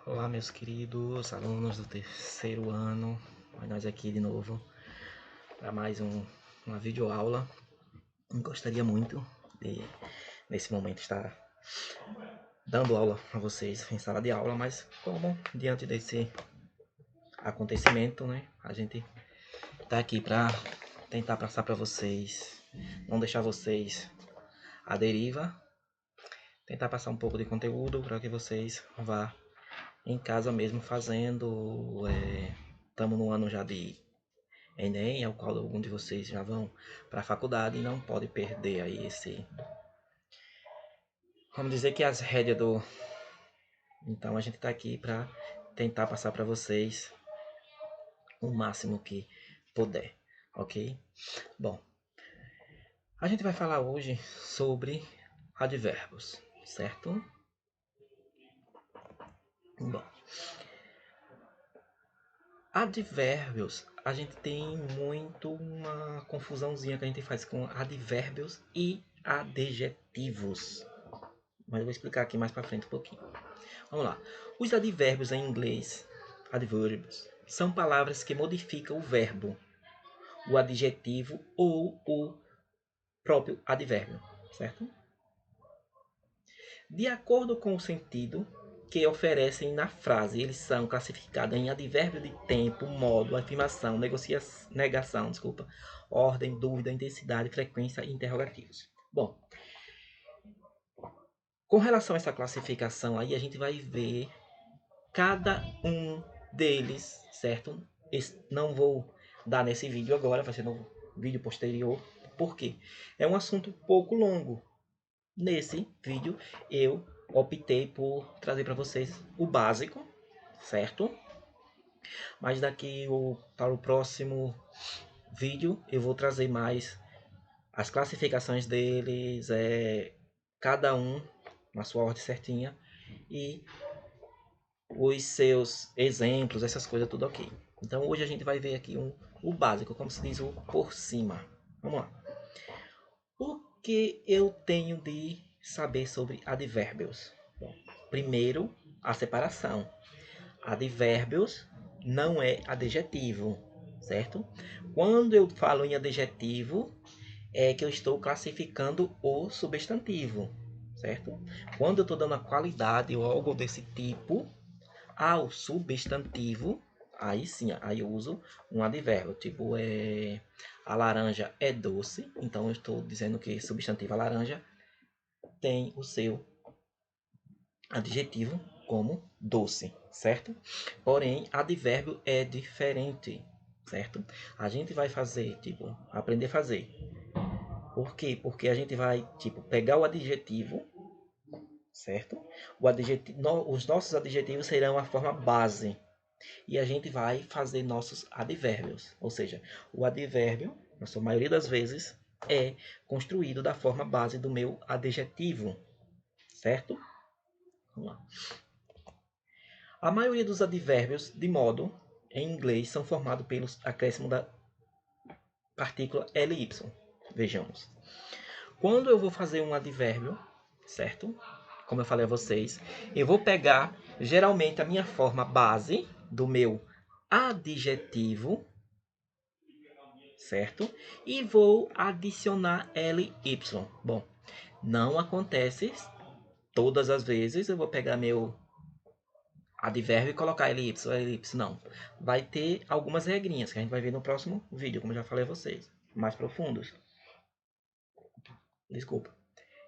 Olá, meus queridos alunos do terceiro ano, nós aqui de novo para mais uma videoaula. Gostaria muito de, nesse momento, estar dando aula a vocês em sala de aula, mas como diante desse acontecimento, né, a gente está aqui para tentar passar para vocês, não deixar vocês à deriva, tentar passar um pouco de conteúdo para que vocês vá em casa mesmo fazendo. Estamos no ano já de Enem, ao qual algum de vocês já vão para a faculdade e não pode perder aí vamos dizer que as rédeas do. Então a gente está aqui para tentar passar para vocês o máximo que puder, ok? Bom, a gente vai falar hoje sobre advérbios, certo? Bom, advérbios, a gente tem muito uma confusãozinha que a gente faz com advérbios e adjetivos. Mas eu vou explicar aqui mais para frente um pouquinho. Vamos lá. Os advérbios em inglês, adverbs, são palavras que modificam o verbo, o adjetivo ou o próprio advérbio, certo? De acordo com o sentido que oferecem na frase, eles são classificados em advérbio de tempo, modo, afirmação, negação, ordem, dúvida, intensidade, frequência e interrogativos. Bom, com relação a essa classificação aí, a gente vai ver cada um deles, certo? Não vou dar nesse vídeo agora, vai ser no vídeo posterior, porque é um assunto um pouco longo. Nesse vídeo eu optei por trazer para vocês o básico, certo? Mas para o próximo vídeo eu vou trazer mais as classificações deles, cada um na sua ordem certinha e os seus exemplos, essas coisas tudo ok. Então hoje a gente vai ver aqui o básico, como se diz o por cima. Vamos lá. O que eu tenho de saber sobre advérbios? Bom, primeiro, a separação. Advérbios não é adjetivo, certo? Quando eu falo em adjetivo, é que eu estou classificando o substantivo, certo? Quando eu estou dando a qualidade ou algo desse tipo ao substantivo, aí sim, aí eu uso um advérbio, tipo, a laranja é doce, então eu estou dizendo que substantivo a laranja tem o seu adjetivo como doce, certo? Porém, advérbio é diferente, certo? A gente vai fazer, tipo, aprender a fazer. Por quê? Porque a gente vai, tipo, pegar o adjetivo, certo? Os nossos adjetivos serão a forma base e a gente vai fazer nossos advérbios. Ou seja, o advérbio, na sua maioria das vezes, é construído da forma base do meu adjetivo, certo? Vamos lá. A maioria dos advérbios de modo em inglês são formados pelos acréscimos da partícula ly. Vejamos. Quando eu vou fazer um advérbio, certo? Como eu falei a vocês, eu vou pegar geralmente a minha forma base do meu adjetivo, certo? E vou adicionar ly. Bom, não acontece todas as vezes eu vou pegar meu advérbio e colocar ly, não. Vai ter algumas regrinhas que a gente vai ver no próximo vídeo, como eu já falei a vocês, mais profundos. Desculpa.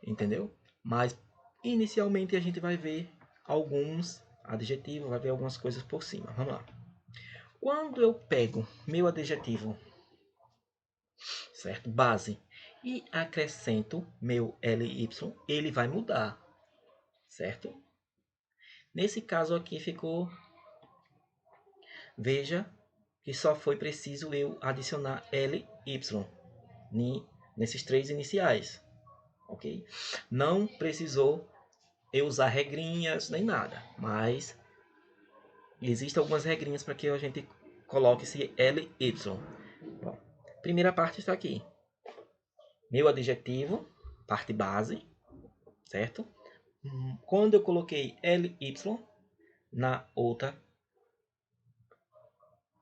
Entendeu? Mas inicialmente a gente vai ver alguns adjetivos, vai ver algumas coisas por cima. Vamos lá. Quando eu pego meu adjetivo, certo? Base, e acrescento meu ly, ele vai mudar, certo? Nesse caso aqui ficou. Veja que só foi preciso eu adicionar ly nesses três iniciais, ok? Não precisou eu usar regrinhas nem nada, mas existem algumas regrinhas para que a gente coloque esse ly. Bom, primeira parte está aqui. Meu adjetivo, parte base, certo? Quando eu coloquei ly, na outra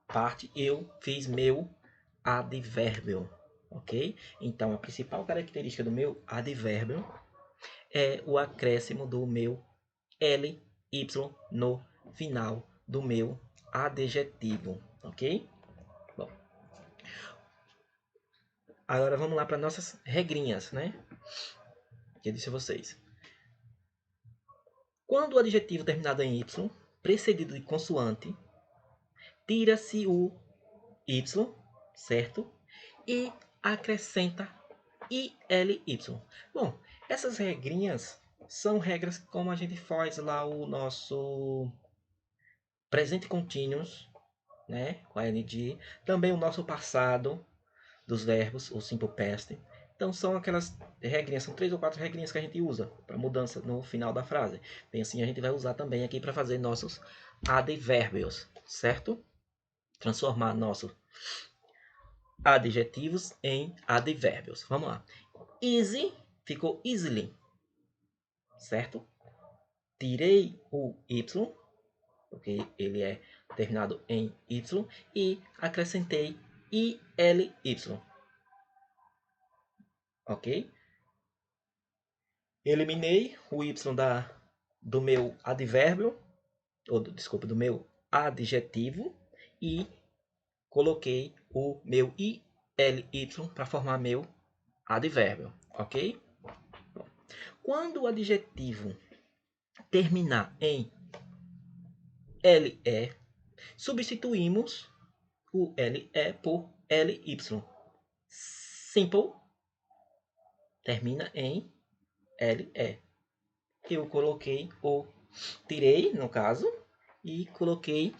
parte eu fiz meu advérbio, ok? Então, a principal característica do meu advérbio é o acréscimo do meu ly no final do meu adjetivo, ok? Bom, agora vamos lá para nossas regrinhas, né? Que eu disse a vocês. Quando o adjetivo terminado em y, precedido de consoante, tira-se o y, certo? E acrescenta ILY. Bom, essas regrinhas são regras como a gente faz lá o nosso presente continuous, né, com a ing, também o nosso passado dos verbos, o simple past. Então são aquelas regrinhas, são 3 ou 4 regrinhas que a gente usa para mudança no final da frase. Bem assim a gente vai usar também aqui para fazer nossos advérbios, certo? Transformar nossos adjetivos em advérbios. Vamos lá. Easy ficou easily, certo? Tirei o y, porque ele é terminado em y, e acrescentei ILY. Ok? Eliminei o y do meu advérbio, ou desculpa, do meu adjetivo, e coloquei o meu ILY para formar meu advérbio, ok? Quando o adjetivo terminar em LE, substituímos o LE por LY. Simple termina em LE. Eu coloquei o... Tirei, no caso, e coloquei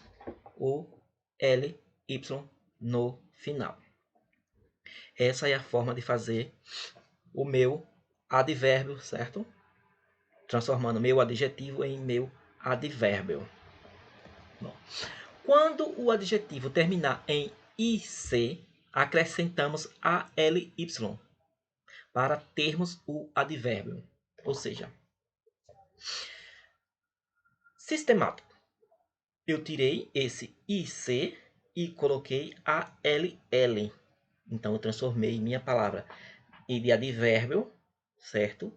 o LY no final. Essa é a forma de fazer o meu advérbio, certo? Transformando meu adjetivo em meu advérbio. Bom, quando o adjetivo terminar em IC, acrescentamos ALY para termos o advérbio. Ou seja, sistemático. Eu tirei esse IC e coloquei ALL. Então, eu transformei minha palavra de advérbio, certo?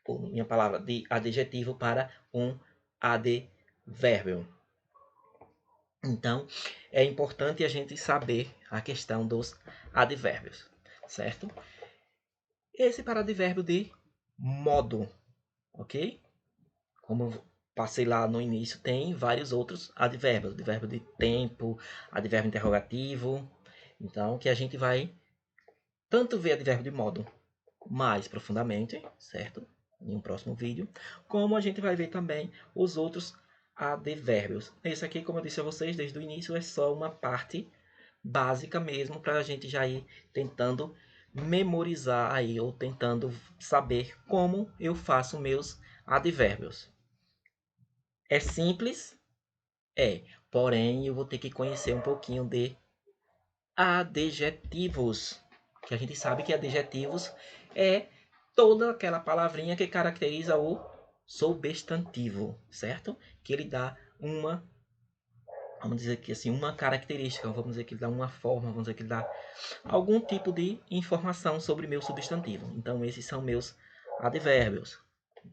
Ou minha palavra de adjetivo para um advérbio. Então, é importante a gente saber a questão dos advérbios, certo? Esse para advérbio de modo, ok? Como eu passei lá no início, tem vários outros advérbios. Advérbio de tempo, advérbio interrogativo. Então, que a gente vai tanto ver advérbio de modo mais profundamente, certo? Em um próximo vídeo. Como a gente vai ver também os outros advérbios. Esse aqui, como eu disse a vocês desde o início, é só uma parte básica mesmo para a gente já ir tentando memorizar aí ou tentando saber como eu faço meus advérbios. É simples? É. Porém, eu vou ter que conhecer um pouquinho de adjetivos. Que a gente sabe que adjetivos é toda aquela palavrinha que caracteriza o substantivo, certo? Que ele dá uma, vamos dizer que assim, uma característica, vamos dizer que ele dá uma forma, vamos dizer que ele dá algum tipo de informação sobre meu substantivo. Então, esses são meus advérbios,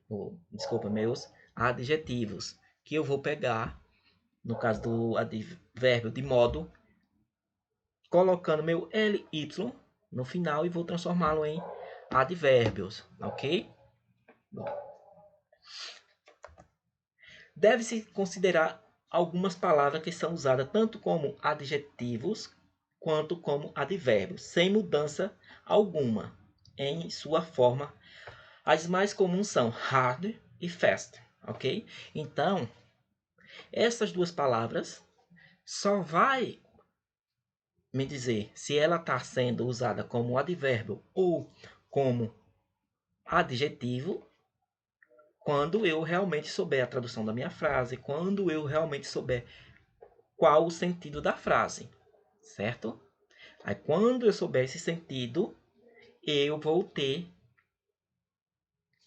ou, desculpa, meus adjetivos, que eu vou pegar, no caso do advérbio de modo, colocando meu LY no final e vou transformá-lo em advérbios, ok? Bom, deve-se considerar algumas palavras que são usadas tanto como adjetivos quanto como advérbios, sem mudança alguma em sua forma. As mais comuns são hard e fast, ok? Então, essas duas palavras só vai me dizer se ela está sendo usada como advérbio ou como adjetivo quando eu realmente souber a tradução da minha frase, quando eu realmente souber qual o sentido da frase, certo? Aí, quando eu souber esse sentido, eu vou ter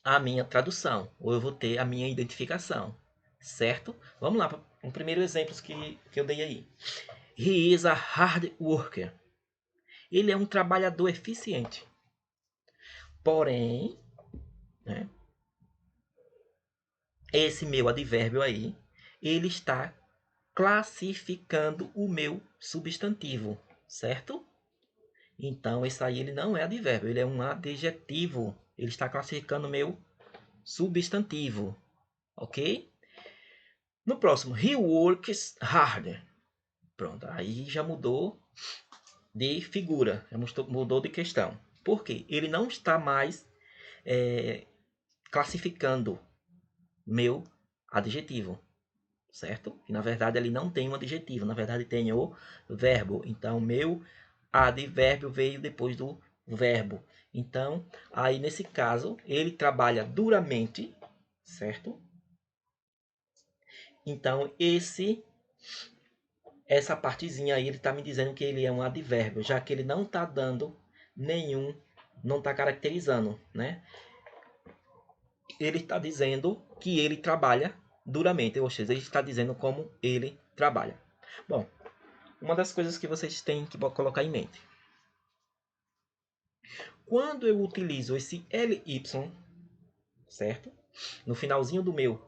a minha tradução, ou eu vou ter a minha identificação, certo? Vamos lá, o primeiro exemplo que eu dei aí. He is a hard worker. Ele é um trabalhador eficiente. Porém, né, esse meu advérbio aí, ele está classificando o meu substantivo, certo? Então, esse aí ele não é advérbio, ele é um adjetivo. Ele está classificando o meu substantivo, ok? No próximo, he works hard. Pronto, aí já mudou de figura, já mudou de questão. Por quê? Ele não está mais classificando meu adjetivo, certo? E na verdade ele não tem um adjetivo, na verdade tem o verbo. Então, meu advérbio veio depois do verbo. Então, aí nesse caso, ele trabalha duramente, certo? Então, essa partezinha aí, ele está me dizendo que ele é um advérbio, já que ele não está dando nenhum, não está caracterizando, né? Ele está dizendo que ele trabalha duramente, ou seja, ele está dizendo como ele trabalha. Bom, uma das coisas que vocês têm que colocar em mente. Quando eu utilizo esse ly, certo? No finalzinho do meu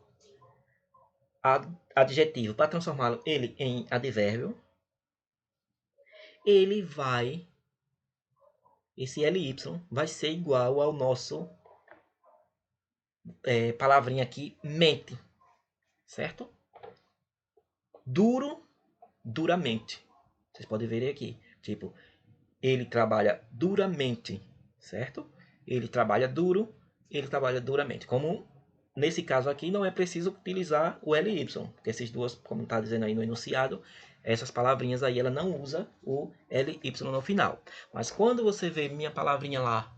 adjetivo para transformá-lo ele em advérbio, ele vai, esse ly vai ser igual ao nosso palavrinha aqui, mente, certo? Duro, duramente. Vocês podem ver aqui, tipo, ele trabalha duramente, certo? Ele trabalha duro, ele trabalha duramente. Como nesse caso aqui não é preciso utilizar o ly, porque essas duas, como está dizendo aí no enunciado, essas palavrinhas aí ela não usa o ly no final. Mas quando você vê minha palavrinha lá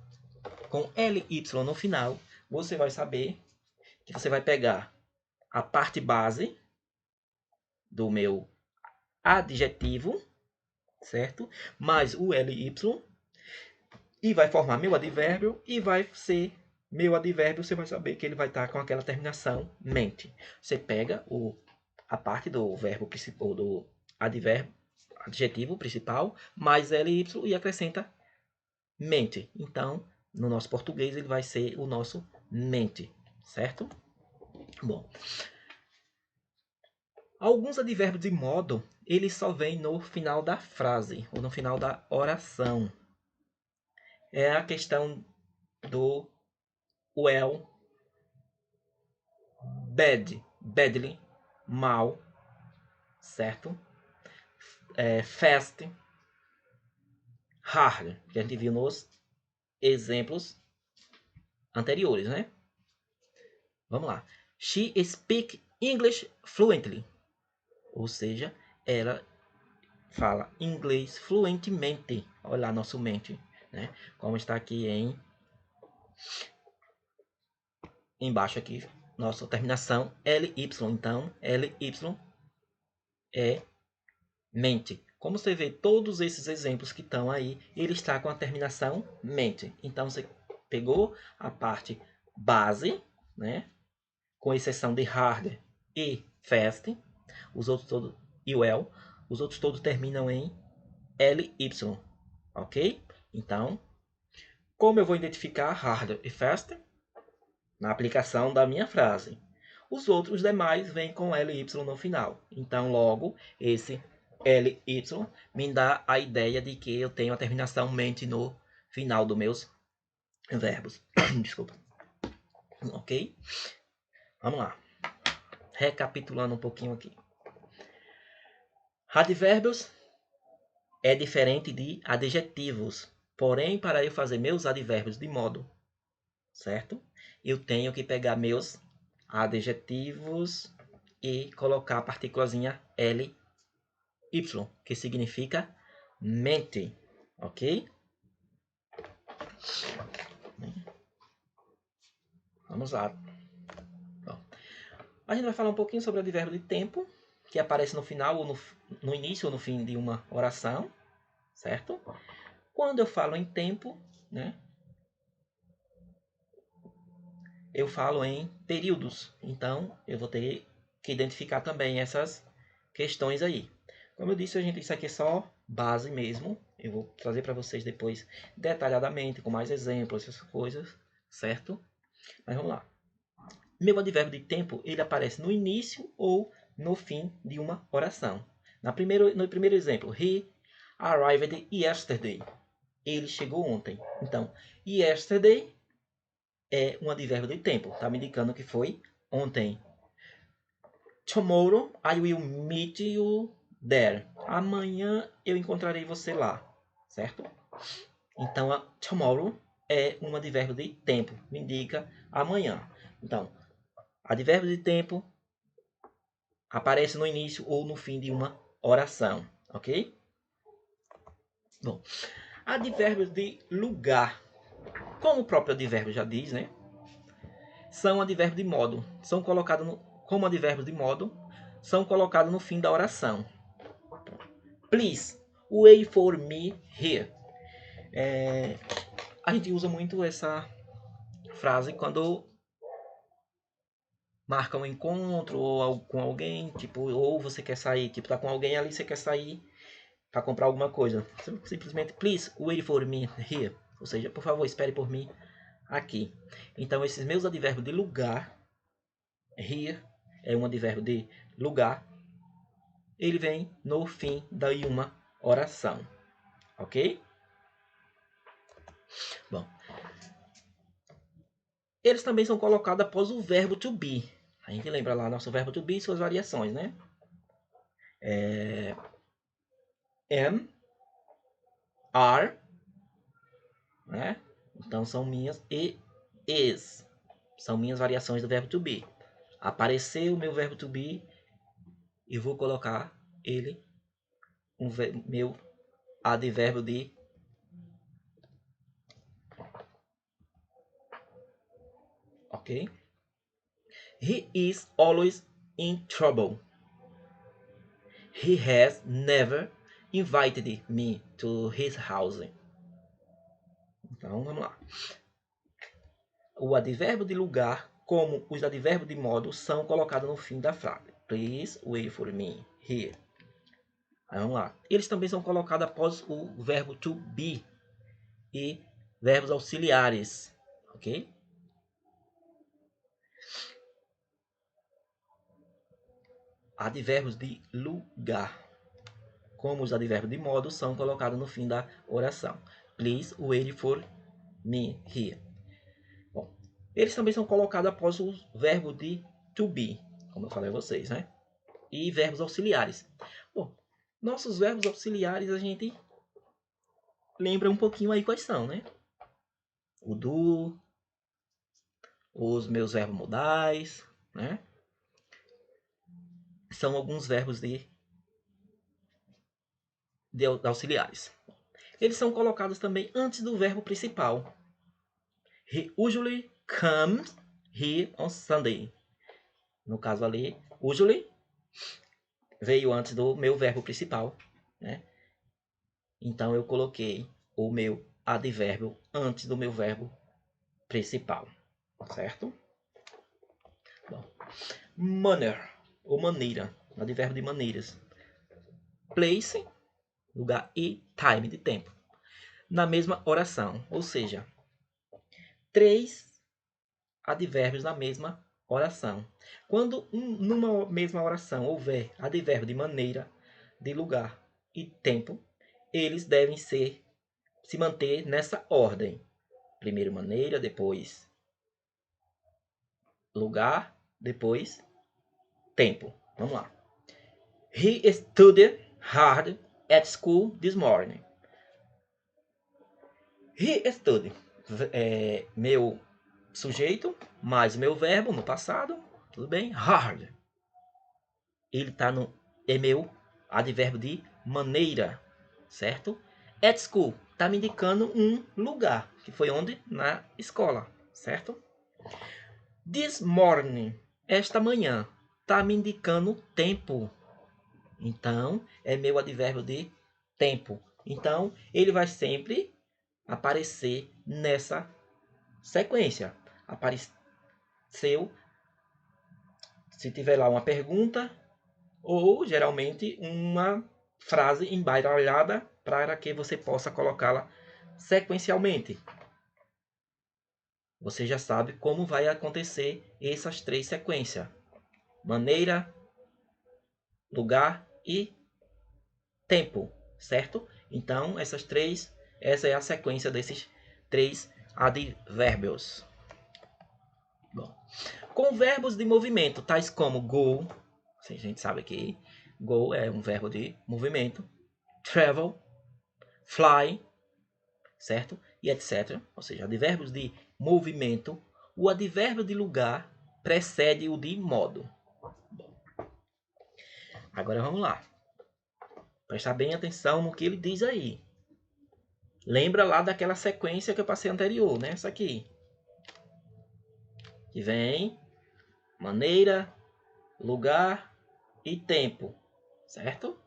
com ly no final, você vai saber que você vai pegar a parte base do meu adjetivo, certo? Mais o ly e vai formar meu advérbio e vai ser meu advérbio, você vai saber que ele vai estar com aquela terminação mente. Você pega a parte do verbo principal, do advérbio, adjetivo principal, mais ly e acrescenta mente. Então, no nosso português, ele vai ser o nosso mente, certo? Bom, alguns advérbios de modo, eles só vêm no final da frase, ou no final da oração. É a questão do well, bad, badly, mal, certo? Fast, hard, que a gente viu nos exemplos anteriores, né? Vamos lá. She speaks English fluently. Ou seja, ela fala inglês fluentemente. Olha lá nosso mente, né? Como está aqui embaixo aqui, nossa terminação ly. Então, ly é mente. Como você vê, todos esses exemplos que estão aí, ele está com a terminação mente. Então, você pegou a parte base, né? Com exceção de hard e fast, os outros todos, e well, os outros todos terminam em ly, ok? Então, como eu vou identificar hard e fast? Na aplicação da minha frase. Os outros demais vêm com ly no final. Então, logo, esse ly me dá a ideia de que eu tenho a terminação mente no final dos meus verbos. Desculpa. Ok? Vamos lá. Recapitulando um pouquinho aqui. Advérbios é diferente de adjetivos. Porém, para eu fazer meus advérbios de modo, certo? Eu tenho que pegar meus adjetivos e colocar a partículazinha ly, que significa mente, ok? Vamos lá. Bom, a gente vai falar um pouquinho sobre o advérbio de tempo, que aparece no final, ou no início ou no fim de uma oração, certo? Quando eu falo em tempo, né? Eu falo em períodos. Então, eu vou ter que identificar também essas questões aí. Como eu disse, isso aqui é só base mesmo. Eu vou trazer para vocês depois detalhadamente, com mais exemplos, essas coisas, certo? Mas vamos lá. Meu advérbio de tempo, ele aparece no início ou no fim de uma oração. No primeiro exemplo, he arrived yesterday. Ele chegou ontem. Então, yesterday é um advérbio de tempo. Está me indicando que foi ontem. Tomorrow I will meet you there. Amanhã eu encontrarei você lá. Certo? Então, tomorrow é um advérbio de tempo. Me indica amanhã. Então, advérbio de tempo aparece no início ou no fim de uma oração. Ok? Bom, advérbios de lugar. Como o próprio advérbio já diz, né? São advérbios de modo. São colocados como advérbios de modo. São colocados no fim da oração. Please, wait for me here. A gente usa muito essa frase quando marca um encontro ou com alguém, tipo, ou você quer sair, tipo, tá com alguém ali, você quer sair para comprar alguma coisa. Simplesmente, please, wait for me here. Ou seja, por favor, espere por mim aqui. Então, esses meus advérbios de lugar, here é um advérbio de lugar, ele vem no fim de uma oração. Ok? Bom, eles também são colocados após o verbo to be. A gente lembra lá nosso verbo to be e suas variações, né? Am, are, né? Então são minhas e is. São minhas variações do verbo to be. Apareceu o meu verbo to be e vou colocar ele, meu advérbio de ok? He is always in trouble. He has never invited me to his house. Então, vamos lá. O advérbio de lugar, como os advérbios de modo, são colocados no fim da frase. Please wait for me here. Aí, vamos lá. Eles também são colocados após o verbo to be e verbos auxiliares. Ok? Advérbios de lugar, como os advérbios de modo, são colocados no fim da oração. Please wait for me here. Bom, eles também são colocados após o verbo de to be, como eu falei a vocês, né? E verbos auxiliares. Bom, nossos verbos auxiliares a gente lembra um pouquinho aí quais são, né? O do, os meus verbos modais, né? São alguns verbos de auxiliares. Eles são colocados também antes do verbo principal. He usually comes here on Sunday. No caso ali, usually veio antes do meu verbo principal, né? Então eu coloquei o meu advérbio antes do meu verbo principal, certo? Bom, manner, ou maneira, advérbio de maneiras. Place, lugar, e time, de tempo. Na mesma oração, ou seja, 3 advérbios na mesma oração. Quando numa mesma oração houver advérbio de maneira, de lugar e tempo, eles devem se manter nessa ordem. Primeiro maneira, depois lugar, depois tempo. Vamos lá. He studied hard at school this morning. He studied. Meu sujeito mais meu verbo no passado. Tudo bem? Hard. Ele tá no... É meu advérbio de maneira. Certo? At school. Tá me indicando um lugar. Que foi onde? Na escola. Certo? This morning. Esta manhã. Tá me indicando tempo. Então, é meu advérbio de tempo. Então, ele vai sempre aparecer nessa sequência. Apareceu Se tiver lá uma pergunta ou geralmente uma frase embaralhada para que você possa colocá-la sequencialmente. Você já sabe como vai acontecer essas três sequências: maneira, lugar e tempo, certo? Então, essa é a sequência desses três advérbios. Bom, com verbos de movimento, tais como go, a gente sabe que go é um verbo de movimento, travel, fly, certo? E etc. Ou seja, advérbios de movimento, o advérbio de lugar precede o de modo. Agora vamos lá. Prestar bem atenção no que ele diz aí. Lembra lá daquela sequência que eu passei anterior, né? Essa aqui. Que vem maneira, lugar e tempo, certo?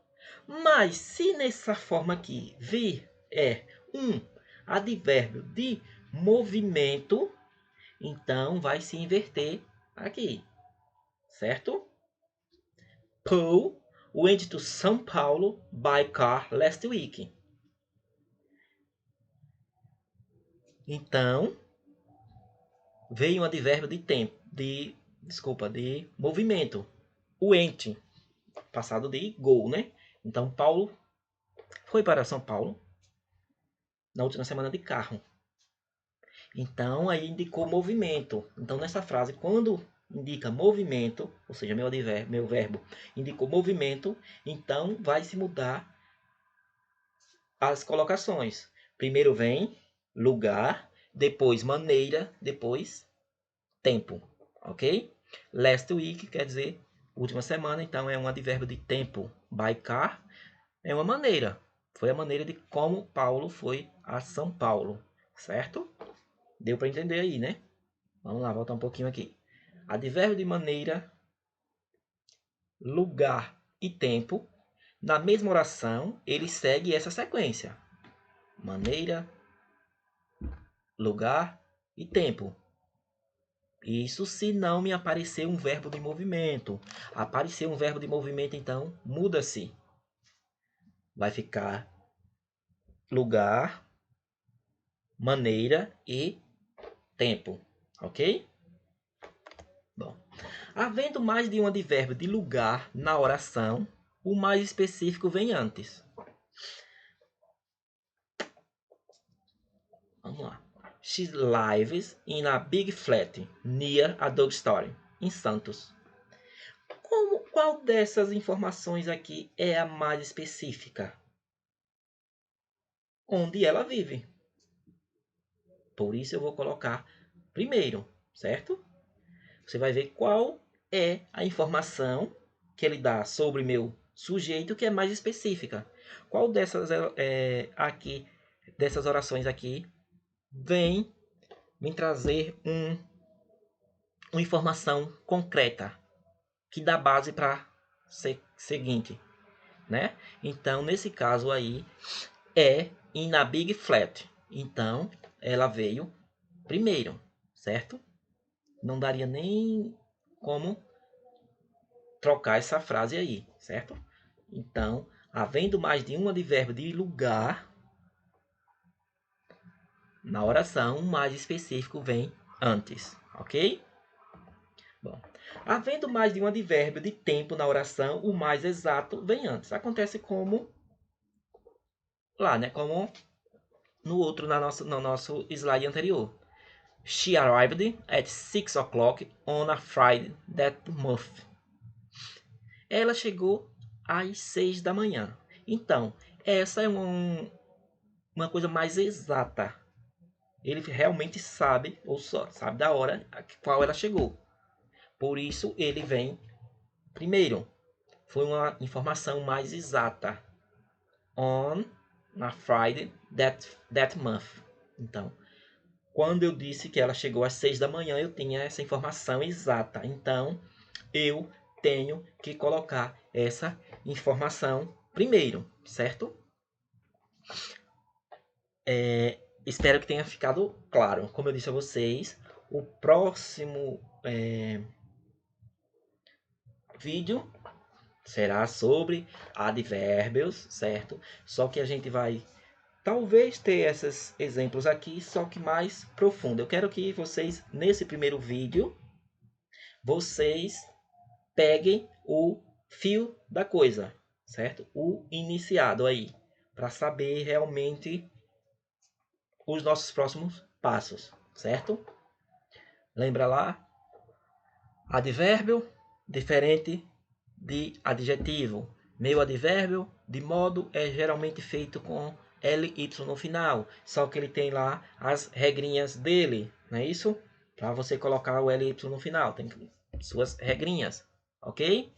Mas se nessa forma aqui vir é um advérbio de movimento, então vai se inverter aqui, certo? Paul went to São Paulo by car last week. Então, veio um advérbio de tempo, de movimento. Went, passado de go, né? Então, Paulo foi para São Paulo na última semana de carro. Então, aí indicou movimento. Então, nessa frase, quando indica movimento, ou seja, meu verbo indicou movimento, então vai se mudar as colocações. Primeiro vem lugar, depois maneira, depois tempo, ok? Last week quer dizer última semana, então é um advérbio de tempo. By car é uma maneira. Foi a maneira de como Paulo foi a São Paulo, certo? Deu para entender aí, né? Vamos lá, voltar um pouquinho aqui. Advérbio de maneira, lugar e tempo. Na mesma oração, ele segue essa sequência. Maneira, lugar e tempo. Isso se não me aparecer um verbo de movimento. Aparecer um verbo de movimento, então, muda-se. Vai ficar lugar, maneira e tempo. Ok? Bom, havendo mais de um advérbio de lugar na oração, o mais específico vem antes. Vamos lá. She lives in a big flat near a dog story, em Santos. Qual dessas informações aqui é a mais específica? Onde ela vive. Por isso eu vou colocar primeiro, certo? Você vai ver qual é a informação que ele dá sobre meu sujeito que é mais específica. Qual dessas aqui, dessas orações aqui, vem me trazer uma informação concreta que dá base para seguinte, né? Então, nesse caso aí, é in a big flat. Então, ela veio primeiro, certo? Não daria nem como trocar essa frase aí, certo? Então, havendo mais de um advérbio de lugar na oração, o mais específico vem antes, ok? Bom, havendo mais de um advérbio de tempo na oração, o mais exato vem antes. Acontece como lá, né? Como no nosso slide anterior. She arrived at 6 o'clock on a Friday that month. Ela chegou às 6 da manhã. Então, essa é uma coisa mais exata. Ele realmente sabe, ou só sabe da hora a qual ela chegou. Por isso, ele vem primeiro. Foi uma informação mais exata. On a Friday that month. Então, quando eu disse que ela chegou às 6 da manhã, eu tinha essa informação exata. Então, eu tenho que colocar essa informação primeiro, certo? Espero que tenha ficado claro. Como eu disse a vocês, o próximo vídeo será sobre advérbios, certo? Só que a gente vai talvez ter esses exemplos aqui, só que mais profundo. Eu quero que vocês, nesse primeiro vídeo, vocês peguem o fio da coisa, certo? O iniciado aí, para saber realmente os nossos próximos passos, certo? Lembra lá? Advérbio diferente de adjetivo. Meu advérbio de modo é geralmente feito com ly no final, só que ele tem lá as regrinhas dele, não é isso? Para você colocar o ly no final, tem suas regrinhas, ok?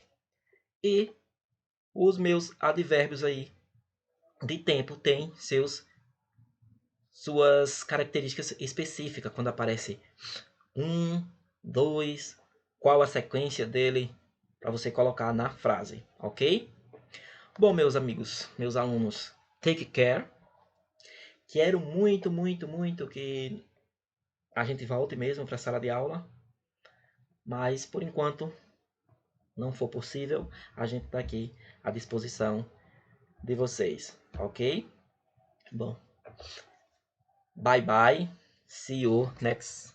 E os meus advérbios aí de tempo têm suas características específicas quando aparece um, dois, qual a sequência dele para você colocar na frase, ok? Bom, meus amigos, meus alunos, take care. Quero muito, muito, muito que a gente volte mesmo para a sala de aula, mas por enquanto não for possível, a gente está aqui à disposição de vocês, ok? Bom, bye bye, see you next